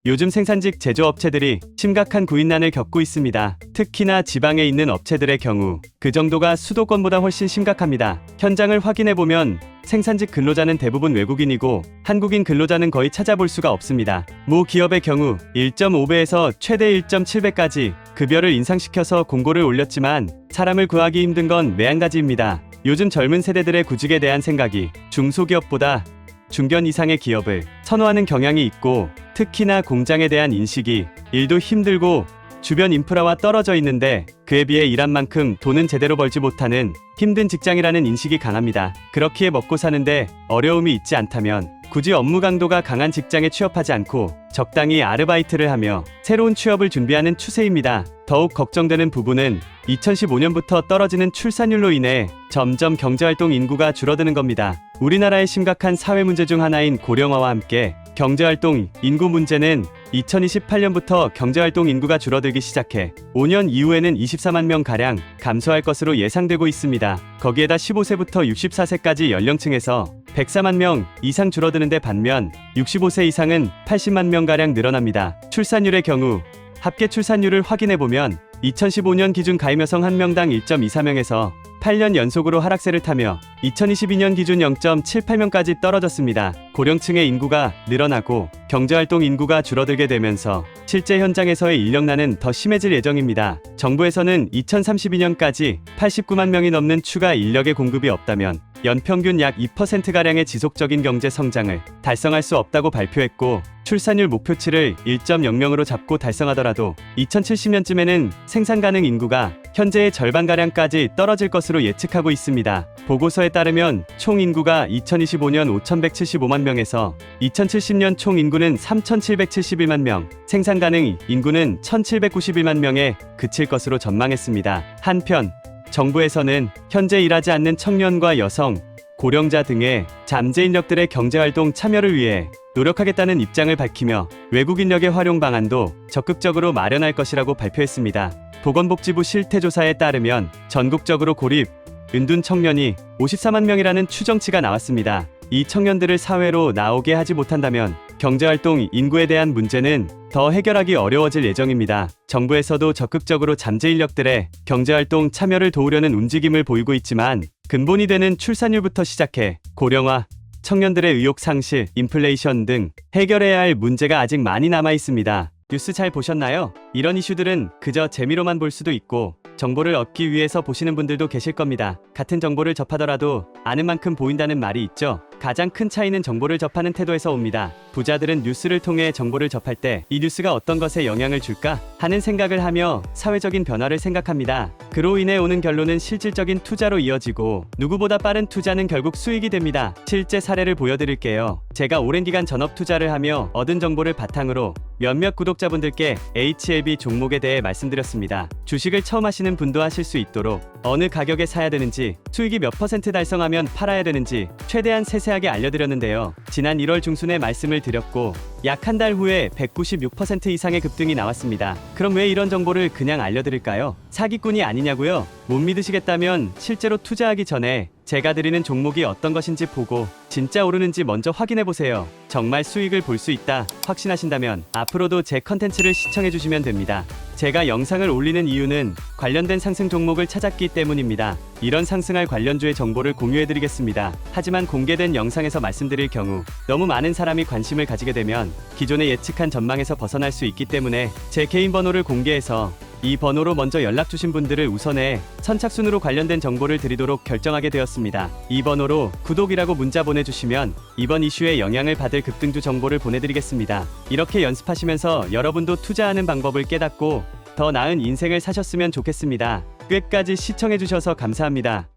요즘 생산직 제조업체들이 심각한 구인난을 겪고 있습니다. 특히나 지방에 있는 업체들의 경우 그 정도가 수도권보다 훨씬 심각합니다. 현장을 확인해보면 생산직 근로자는 대부분 외국인이고 한국인 근로자는 거의 찾아볼 수가 없습니다. 모 기업의 경우 1.5배에서 최대 1.7배까지 급여를 인상시켜서 공고를 올렸지만 사람을 구하기 힘든 건 매한가지입니다. 요즘 젊은 세대들의 구직에 대한 생각이 중소기업보다 중견 이상의 기업을 선호하는 경향이 있고 특히나 공장에 대한 인식이 일도 힘들고 주변 인프라와 떨어져 있는데 그에 비해 일한 만큼 돈은 제대로 벌지 못하는 힘든 직장이라는 인식이 강합니다. 그렇기에 먹고 사는데 어려움이 있지 않다면 굳이 업무 강도가 강한 직장에 취업하지 않고 적당히 아르바이트를 하며 새로운 취업을 준비하는 추세입니다. 더욱 걱정되는 부분은 2015년부터 떨어지는 출산율로 인해 점점 경제활동 인구가 줄어드는 겁니다. 우리나라의 심각한 사회 문제 중 하나인 고령화와 함께 경제활동 인구 문제는 2028년부터 경제활동 인구가 줄어들기 시작해 5년 이후에는 24만 명가량 감소할 것으로 예상되고 있습니다. 거기에다 15세부터 64세까지 연령층에서 104만 명 이상 줄어드는데 반면 65세 이상은 80만 명가량 늘어납니다. 출산율의 경우 합계 출산율을 확인해보면 2015년 기준 가임 여성 1명당 1.24명에서 8년 연속으로 하락세를 타며 2022년 기준 0.78명까지 떨어졌습니다. 고령층의 인구가 늘어나고 경제활동 인구가 줄어들게 되면서 실제 현장에서의 인력난은 더 심해질 예정입니다. 정부에서는 2032년까지 89만 명이 넘는 추가 인력의 공급이 없다면 연평균 약 2%가량의 지속적인 경제 성장을 달성할 수 없다고 발표했고 출산율 목표치를 1.00으로 잡고 달성하더라도 2070년쯤에는 생산 가능 인구가 현재의 절반가량까지 떨어질 것으로 예측하고 있습니다. 보고서에 따르면 총 인구가 2025년 5,175만 명에서 2070년 총 인구는 3,771만 명, 생산 가능 인구는 1,791만 명에 그칠 것으로 전망했습니다. 한편 정부에서는 현재 일하지 않는 청년과 여성, 고령자 등의 잠재 인력들의 경제활동 참여를 위해 노력하겠다는 입장을 밝히며 외국 인력의 활용 방안도 적극적으로 마련할 것이라고 발표했습니다. 보건복지부 실태조사에 따르면 전국적으로 고립, 은둔 청년이 54만 명이라는 추정치가 나왔습니다. 이 청년들을 사회로 나오게 하지 못한다면 경제활동 인구에 대한 문제는 더 해결하기 어려워질 예정입니다. 정부에서도 적극적으로 잠재 인력들의 경제활동 참여를 도우려는 움직임을 보이고 있지만 근본이 되는 출산율부터 시작해 고령화, 청년들의 의욕 상실, 인플레이션 등 해결해야 할 문제가 아직 많이 남아 있습니다. 뉴스 잘 보셨나요? 이런 이슈들은 그저 재미로만 볼 수도 있고 정보를 얻기 위해서 보시는 분들도 계실 겁니다. 같은 정보를 접하더라도 아는 만큼 보인다는 말이 있죠. 가장 큰 차이는 정보를 접하는 태도에서 옵니다. 부자들은 뉴스를 통해 정보를 접할 때 이 뉴스가 어떤 것에 영향을 줄까 하는 생각을 하며 사회적인 변화를 생각합니다. 그로 인해 오는 결론은 실질적인 투자로 이어지고 누구보다 빠른 투자는 결국 수익이 됩니다. 실제 사례를 보여드릴게요. 제가 오랜 기간 전업 투자를 하며 얻은 정보를 바탕으로 몇몇 구독자분들께 HLB 종목에 대해 말씀드렸습니다. 주식을 처음 하시는 분도 하실 수 있도록 어느 가격에 사야 되는지, 수익이 몇 % 달성하면 팔아야 되는지 최대한 세세하게 알려드렸는데요. 지난 1월 중순에 말씀을 드렸고 약 한 달 후에 196% 이상의 급등이 나왔습니다. 그럼 왜 이런 정보를 그냥 알려드릴까요? 사기꾼이 아니냐고요? 못 믿으시겠다면 실제로 투자하기 전에 제가 드리는 종목이 어떤 것인지 보고 진짜 오르는지 먼저 확인해보세요. 정말 수익을 볼 수 있다 확신하신다면 앞으로도 제 컨텐츠를 시청해주시면 됩니다. 제가 영상을 올리는 이유는 관련된 상승 종목을 찾았기 때문입니다. 이런 상승할 관련주의 정보를 공유해드리겠습니다. 하지만 공개된 영상에서 말씀드릴 경우 너무 많은 사람이 관심을 가지게 되면 기존에 예측한 전망에서 벗어날 수 있기 때문에 제 개인 번호를 공개해서 이 번호로 먼저 연락주신 분들을 우선해 선착순으로 관련된 정보를 드리도록 결정하게 되었습니다. 이 번호로 구독이라고 문자 보내주시면 이번 이슈에 영향을 받을 급등주 정보를 보내드리겠습니다. 이렇게 연습하시면서 여러분도 투자하는 방법을 깨닫고 더 나은 인생을 사셨으면 좋겠습니다. 끝까지 시청해주셔서 감사합니다.